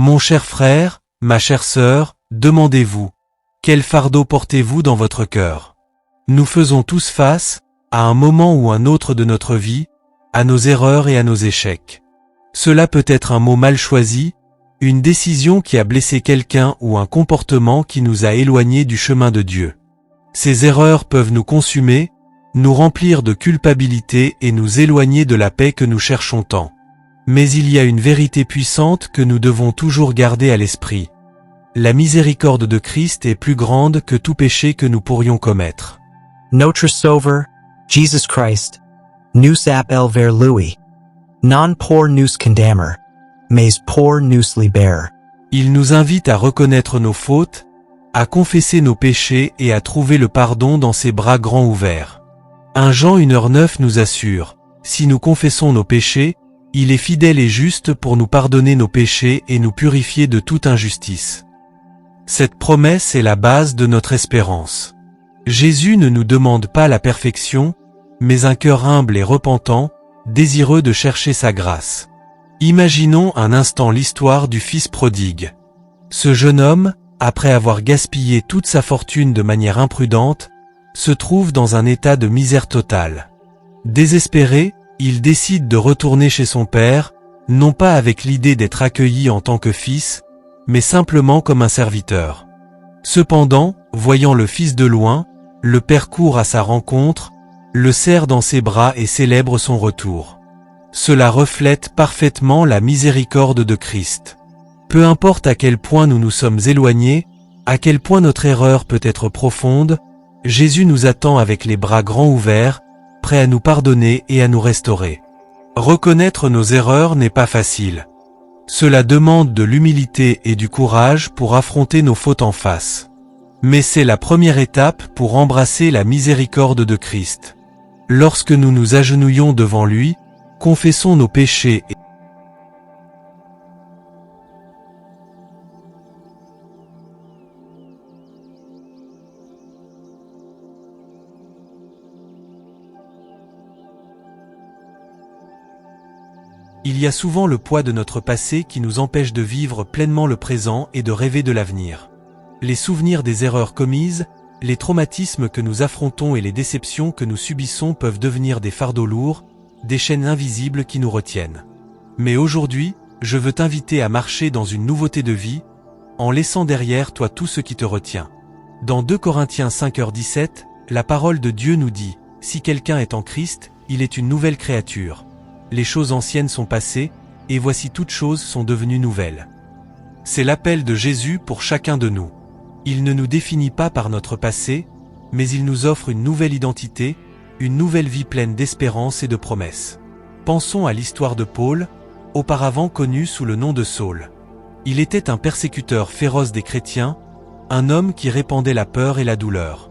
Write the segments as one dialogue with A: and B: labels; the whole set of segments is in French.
A: Mon cher frère, ma chère sœur, demandez-vous, quel fardeau portez-vous dans votre cœur? Nous faisons tous face, à un moment ou un autre de notre vie, à nos erreurs et à nos échecs. Cela peut être un mot mal choisi, une décision qui a blessé quelqu'un ou un comportement qui nous a éloignés du chemin de Dieu. Ces erreurs peuvent nous consumer, nous remplir de culpabilité et nous éloigner de la paix que nous cherchons tant. Mais il y a une vérité puissante que nous devons toujours garder à l'esprit. La miséricorde de Christ est plus grande que tout péché que nous pourrions commettre.
B: Notre Sauveur, Jesus Christ, nous appelle lui. Non pour nous condamner, mais pour nous libérer.
A: Il nous invite à reconnaître nos fautes, à confesser nos péchés et à trouver le pardon dans ses bras grands ouverts. 1 Jean 1h9 nous assure, si nous confessons nos péchés, il est fidèle et juste pour nous pardonner nos péchés et nous purifier de toute injustice. Cette promesse est la base de notre espérance. Jésus ne nous demande pas la perfection, mais un cœur humble et repentant, désireux de chercher sa grâce. Imaginons un instant l'histoire du fils prodigue. Ce jeune homme, après avoir gaspillé toute sa fortune de manière imprudente, se trouve dans un état de misère totale. Désespéré, il décide de retourner chez son père, non pas avec l'idée d'être accueilli en tant que fils, mais simplement comme un serviteur. Cependant, voyant le fils de loin, le père court à sa rencontre, le serre dans ses bras et célèbre son retour. Cela reflète parfaitement la miséricorde de Christ. Peu importe à quel point nous nous sommes éloignés, à quel point notre erreur peut être profonde, Jésus nous attend avec les bras grands ouverts, prêt à nous pardonner et à nous restaurer. Reconnaître nos erreurs n'est pas facile. Cela demande de l'humilité et du courage pour affronter nos fautes en face. Mais c'est la première étape pour embrasser la miséricorde de Christ. Lorsque nous nous agenouillons devant lui, confessons nos péchés et il y a souvent le poids de notre passé qui nous empêche de vivre pleinement le présent et de rêver de l'avenir. Les souvenirs des erreurs commises, les traumatismes que nous affrontons et les déceptions que nous subissons peuvent devenir des fardeaux lourds, des chaînes invisibles qui nous retiennent. Mais aujourd'hui, je veux t'inviter à marcher dans une nouveauté de vie, en laissant derrière toi tout ce qui te retient. Dans 2 Corinthiens 5h17, la parole de Dieu nous dit « Si quelqu'un est en Christ, il est une nouvelle créature. Les choses anciennes sont passées, et voici toutes choses sont devenues nouvelles. » C'est l'appel de Jésus pour chacun de nous. Il ne nous définit pas par notre passé, mais il nous offre une nouvelle identité, une nouvelle vie pleine d'espérance et de promesses. Pensons à l'histoire de Paul, auparavant connu sous le nom de Saul. Il était un persécuteur féroce des chrétiens, un homme qui répandait la peur et la douleur.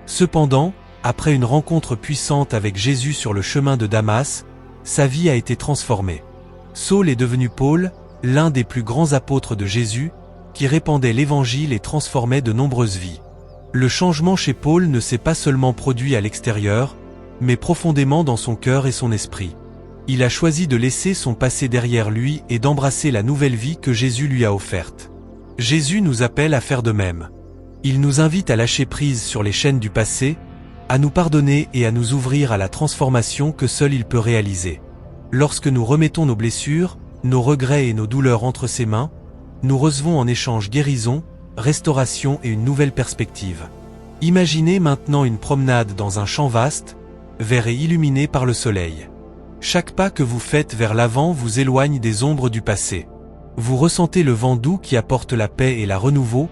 A: Cependant, après une rencontre puissante avec Jésus sur le chemin de Damas, sa vie a été transformée. Saul est devenu Paul, l'un des plus grands apôtres de Jésus, qui répandait l'évangile et transformait de nombreuses vies. Le changement chez Paul ne s'est pas seulement produit à l'extérieur, mais profondément dans son cœur et son esprit. Il a choisi de laisser son passé derrière lui et d'embrasser la nouvelle vie que Jésus lui a offerte. Jésus nous appelle à faire de même. Il nous invite à lâcher prise sur les chaînes du passé, à nous pardonner et à nous ouvrir à la transformation que seul il peut réaliser. Lorsque nous remettons nos blessures, nos regrets et nos douleurs entre ses mains, nous recevons en échange guérison, restauration et une nouvelle perspective. Imaginez maintenant une promenade dans un champ vaste, vert et illuminé par le soleil. Chaque pas que vous faites vers l'avant vous éloigne des ombres du passé. Vous ressentez le vent doux qui apporte la paix et la renouveau,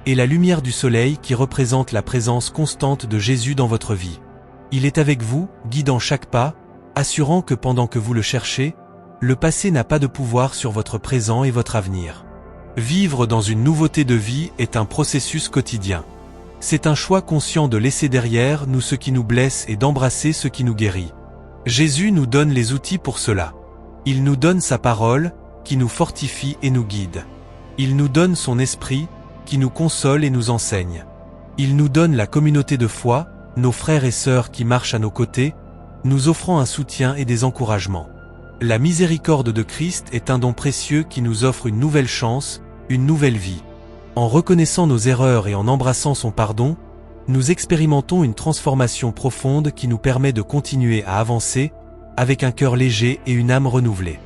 A: et la lumière du soleil qui représente la présence constante de Jésus dans votre vie. Il est avec vous, guidant chaque pas, assurant que pendant que vous le cherchez, le passé n'a pas de pouvoir sur votre présent et votre avenir. Vivre dans une nouveauté de vie est un processus quotidien. C'est un choix conscient de laisser derrière nous ce qui nous blesse et d'embrasser ce qui nous guérit. Jésus nous donne les outils pour cela. Il nous donne sa parole, qui nous fortifie et nous guide. Il nous donne son esprit, qui nous console et nous enseigne. Il nous donne la communauté de foi, nos frères et sœurs qui marchent à nos côtés, nous offrant un soutien et des encouragements. La miséricorde de Christ est un don précieux qui nous offre une nouvelle chance, une nouvelle vie. En reconnaissant nos erreurs et en embrassant son pardon, nous expérimentons une transformation profonde qui nous permet de continuer à avancer, avec un cœur léger et une âme renouvelée.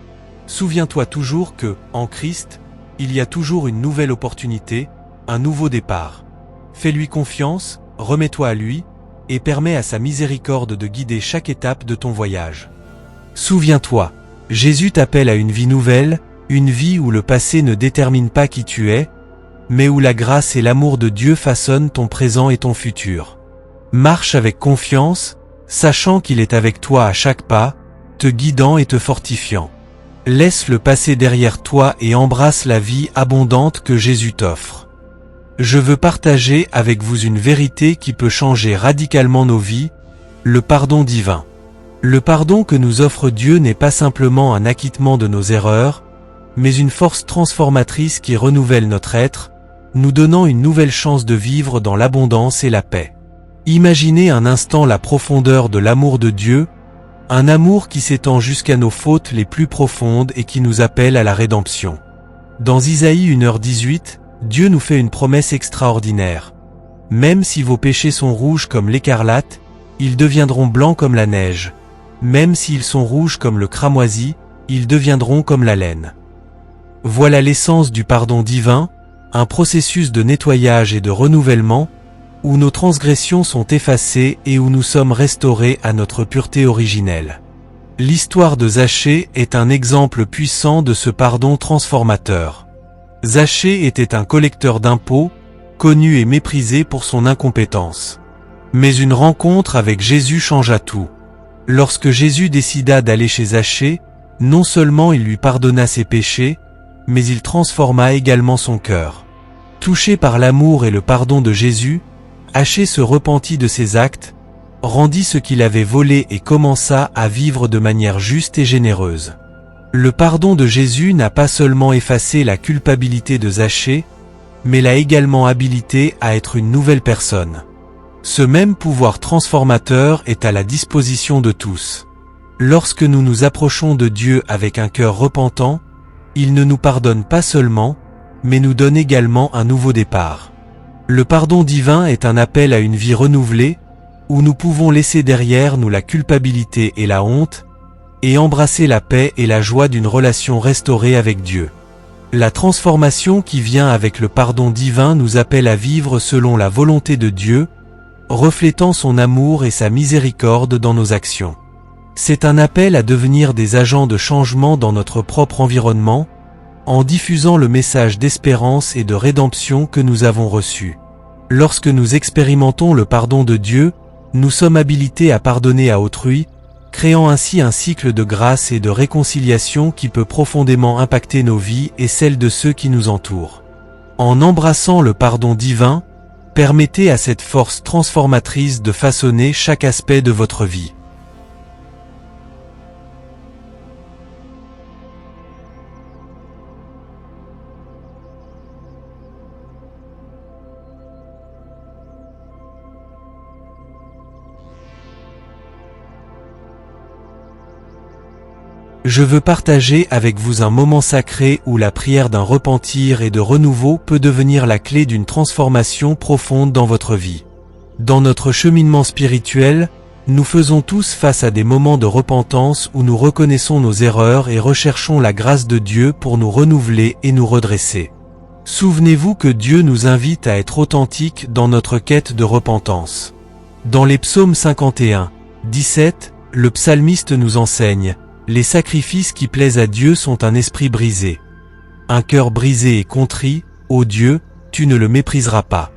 A: Souviens-toi toujours que, en Christ, il y a toujours une nouvelle opportunité, un nouveau départ. Fais-lui confiance, remets-toi à lui, et permets à sa miséricorde de guider chaque étape de ton voyage. Souviens-toi, Jésus t'appelle à une vie nouvelle, une vie où le passé ne détermine pas qui tu es, mais où la grâce et l'amour de Dieu façonnent ton présent et ton futur. Marche avec confiance, sachant qu'il est avec toi à chaque pas, te guidant et te fortifiant. Laisse le passé derrière toi et embrasse la vie abondante que Jésus t'offre. Je veux partager avec vous une vérité qui peut changer radicalement nos vies, le pardon divin. Le pardon que nous offre Dieu n'est pas simplement un acquittement de nos erreurs, mais une force transformatrice qui renouvelle notre être, nous donnant une nouvelle chance de vivre dans l'abondance et la paix. Imaginez un instant la profondeur de l'amour de Dieu, un amour qui s'étend jusqu'à nos fautes les plus profondes et qui nous appelle à la rédemption. Dans Isaïe 1h18, Dieu nous fait une promesse extraordinaire. Même si vos péchés sont rouges comme l'écarlate, ils deviendront blancs comme la neige. Même s'ils sont rouges comme le cramoisi, ils deviendront comme la laine. Voilà l'essence du pardon divin, un processus de nettoyage et de renouvellement, où nos transgressions sont effacées et où nous sommes restaurés à notre pureté originelle. L'histoire de Zachée est un exemple puissant de ce pardon transformateur. Zachée était un collecteur d'impôts, connu et méprisé pour son incompétence. Mais une rencontre avec Jésus changea tout. Lorsque Jésus décida d'aller chez Zachée, non seulement il lui pardonna ses péchés, mais il transforma également son cœur. Touché par l'amour et le pardon de Jésus, Zachée se repentit de ses actes, rendit ce qu'il avait volé et commença à vivre de manière juste et généreuse. Le pardon de Jésus n'a pas seulement effacé la culpabilité de Zachée, mais l'a également habilité à être une nouvelle personne. Ce même pouvoir transformateur est à la disposition de tous. Lorsque nous nous approchons de Dieu avec un cœur repentant, il ne nous pardonne pas seulement, mais nous donne également un nouveau départ. Le pardon divin est un appel à une vie renouvelée, où nous pouvons laisser derrière nous la culpabilité et la honte, et embrasser la paix et la joie d'une relation restaurée avec Dieu. La transformation qui vient avec le pardon divin nous appelle à vivre selon la volonté de Dieu, reflétant son amour et sa miséricorde dans nos actions. C'est un appel à devenir des agents de changement dans notre propre environnement, en diffusant le message d'espérance et de rédemption que nous avons reçu. Lorsque nous expérimentons le pardon de Dieu, nous sommes habilités à pardonner à autrui, créant ainsi un cycle de grâce et de réconciliation qui peut profondément impacter nos vies et celles de ceux qui nous entourent. En embrassant le pardon divin, permettez à cette force transformatrice de façonner chaque aspect de votre vie. Je veux partager avec vous un moment sacré où la prière d'un repentir et de renouveau peut devenir la clé d'une transformation profonde dans votre vie. Dans notre cheminement spirituel, nous faisons tous face à des moments de repentance où nous reconnaissons nos erreurs et recherchons la grâce de Dieu pour nous renouveler et nous redresser. Souvenez-vous que Dieu nous invite à être authentiques dans notre quête de repentance. Dans les psaumes 51, 17, le psalmiste nous enseigne: les sacrifices qui plaisent à Dieu sont un esprit brisé. Un cœur brisé et contrit, ô Dieu, tu ne le mépriseras pas.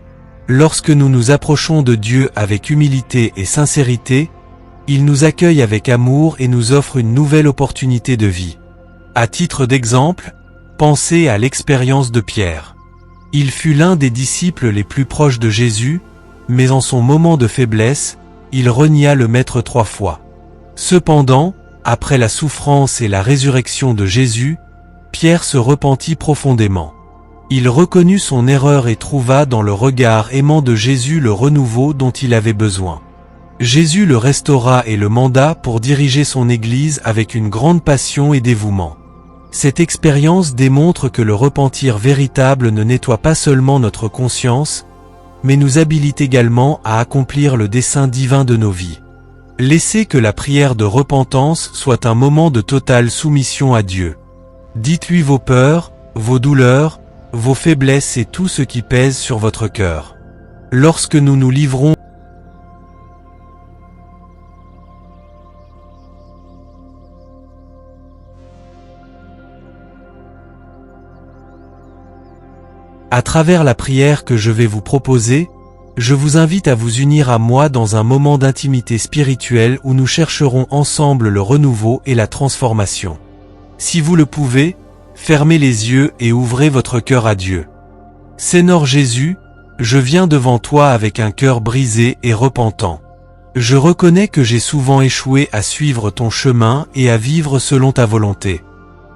A: Lorsque nous nous approchons de Dieu avec humilité et sincérité, il nous accueille avec amour et nous offre une nouvelle opportunité de vie. À titre d'exemple, pensez à l'expérience de Pierre. Il fut l'un des disciples les plus proches de Jésus, mais en son moment de faiblesse, il renia le Maître 3 fois. Cependant, après la souffrance et la résurrection de Jésus, Pierre se repentit profondément. Il reconnut son erreur et trouva dans le regard aimant de Jésus le renouveau dont il avait besoin. Jésus le restaura et le manda pour diriger son Église avec une grande passion et dévouement. Cette expérience démontre que le repentir véritable ne nettoie pas seulement notre conscience, mais nous habilite également à accomplir le dessein divin de nos vies. Laissez que la prière de repentance soit un moment de totale soumission à Dieu. Dites-lui vos peurs, vos douleurs, vos faiblesses et tout ce qui pèse sur votre cœur. Lorsque nous nous livrons à travers la prière que je vais vous proposer, je vous invite à vous unir à moi dans un moment d'intimité spirituelle où nous chercherons ensemble le renouveau et la transformation. Si vous le pouvez, fermez les yeux et ouvrez votre cœur à Dieu. Seigneur Jésus, je viens devant toi avec un cœur brisé et repentant. Je reconnais que j'ai souvent échoué à suivre ton chemin et à vivre selon ta volonté.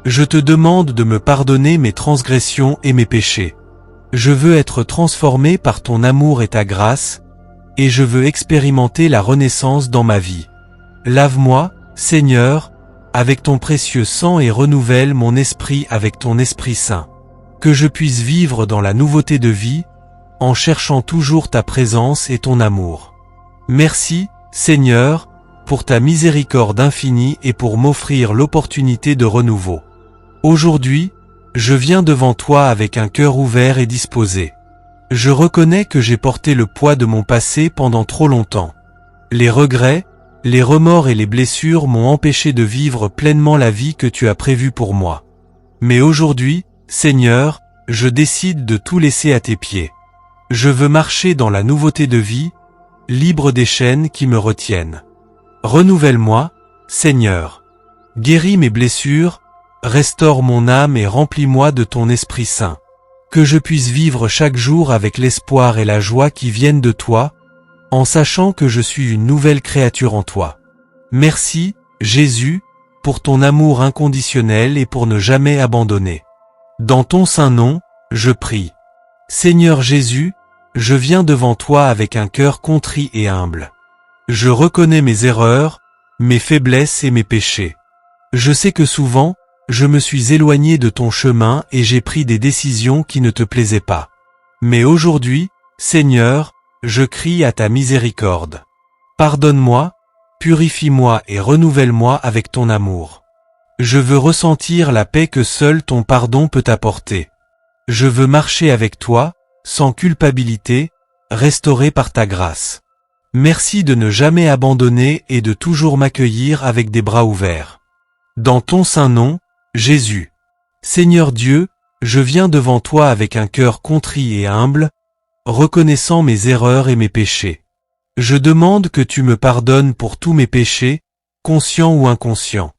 A: Je te demande de me pardonner mes transgressions et mes péchés. Je veux être transformé par ton amour et ta grâce, et je veux expérimenter la renaissance dans ma vie. Lave-moi, Seigneur, avec ton précieux sang et renouvelle mon esprit avec ton Esprit Saint. Que je puisse vivre dans la nouveauté de vie, en cherchant toujours ta présence et ton amour. Merci, Seigneur, pour ta miséricorde infinie et pour m'offrir l'opportunité de renouveau. Aujourd'hui, je viens devant toi avec un cœur ouvert et disposé. Je reconnais que j'ai porté le poids de mon passé pendant trop longtemps. Les regrets, les remords et les blessures m'ont empêché de vivre pleinement la vie que tu as prévue pour moi. Mais aujourd'hui, Seigneur, je décide de tout laisser à tes pieds. Je veux marcher dans la nouveauté de vie, libre des chaînes qui me retiennent. Renouvelle-moi, Seigneur. Guéris mes blessures, restaure mon âme et remplis-moi de ton Esprit Saint. Que je puisse vivre chaque jour avec l'espoir et la joie qui viennent de toi, en sachant que je suis une nouvelle créature en toi. Merci, Jésus, pour ton amour inconditionnel et pour ne jamais abandonner. Dans ton saint nom, je prie. Seigneur Jésus, je viens devant toi avec un cœur contrit et humble. Je reconnais mes erreurs, mes faiblesses et mes péchés. Je sais que souvent, je me suis éloigné de ton chemin et j'ai pris des décisions qui ne te plaisaient pas. Mais aujourd'hui, Seigneur, je crie à ta miséricorde. Pardonne-moi, purifie-moi et renouvelle-moi avec ton amour. Je veux ressentir la paix que seul ton pardon peut apporter. Je veux marcher avec toi, sans culpabilité, restauré par ta grâce. Merci de ne jamais abandonner et de toujours m'accueillir avec des bras ouverts. Dans ton saint nom, Jésus. Seigneur Dieu, je viens devant toi avec un cœur contrit et humble, reconnaissant mes erreurs et mes péchés. Je demande que tu me pardonnes pour tous mes péchés, conscients ou inconscients.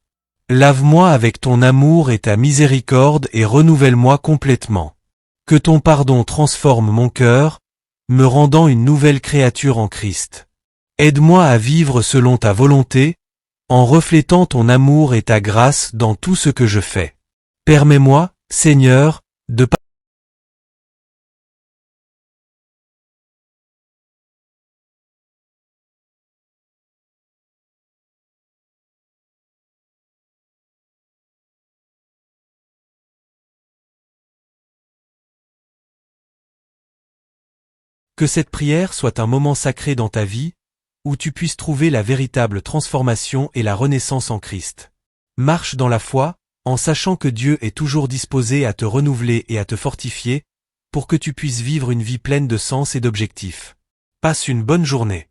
A: Lave-moi avec ton amour et ta miséricorde et renouvelle-moi complètement. Que ton pardon transforme mon cœur, me rendant une nouvelle créature en Christ. Aide-moi à vivre selon ta volonté, en reflétant ton amour et ta grâce dans tout ce que je fais. Permets-moi, Seigneur, de que cette prière soit un moment sacré dans ta vie, où tu puisses trouver la véritable transformation et la renaissance en Christ. Marche dans la foi, en sachant que Dieu est toujours disposé à te renouveler et à te fortifier, pour que tu puisses vivre une vie pleine de sens et d'objectifs. Passe une bonne journée.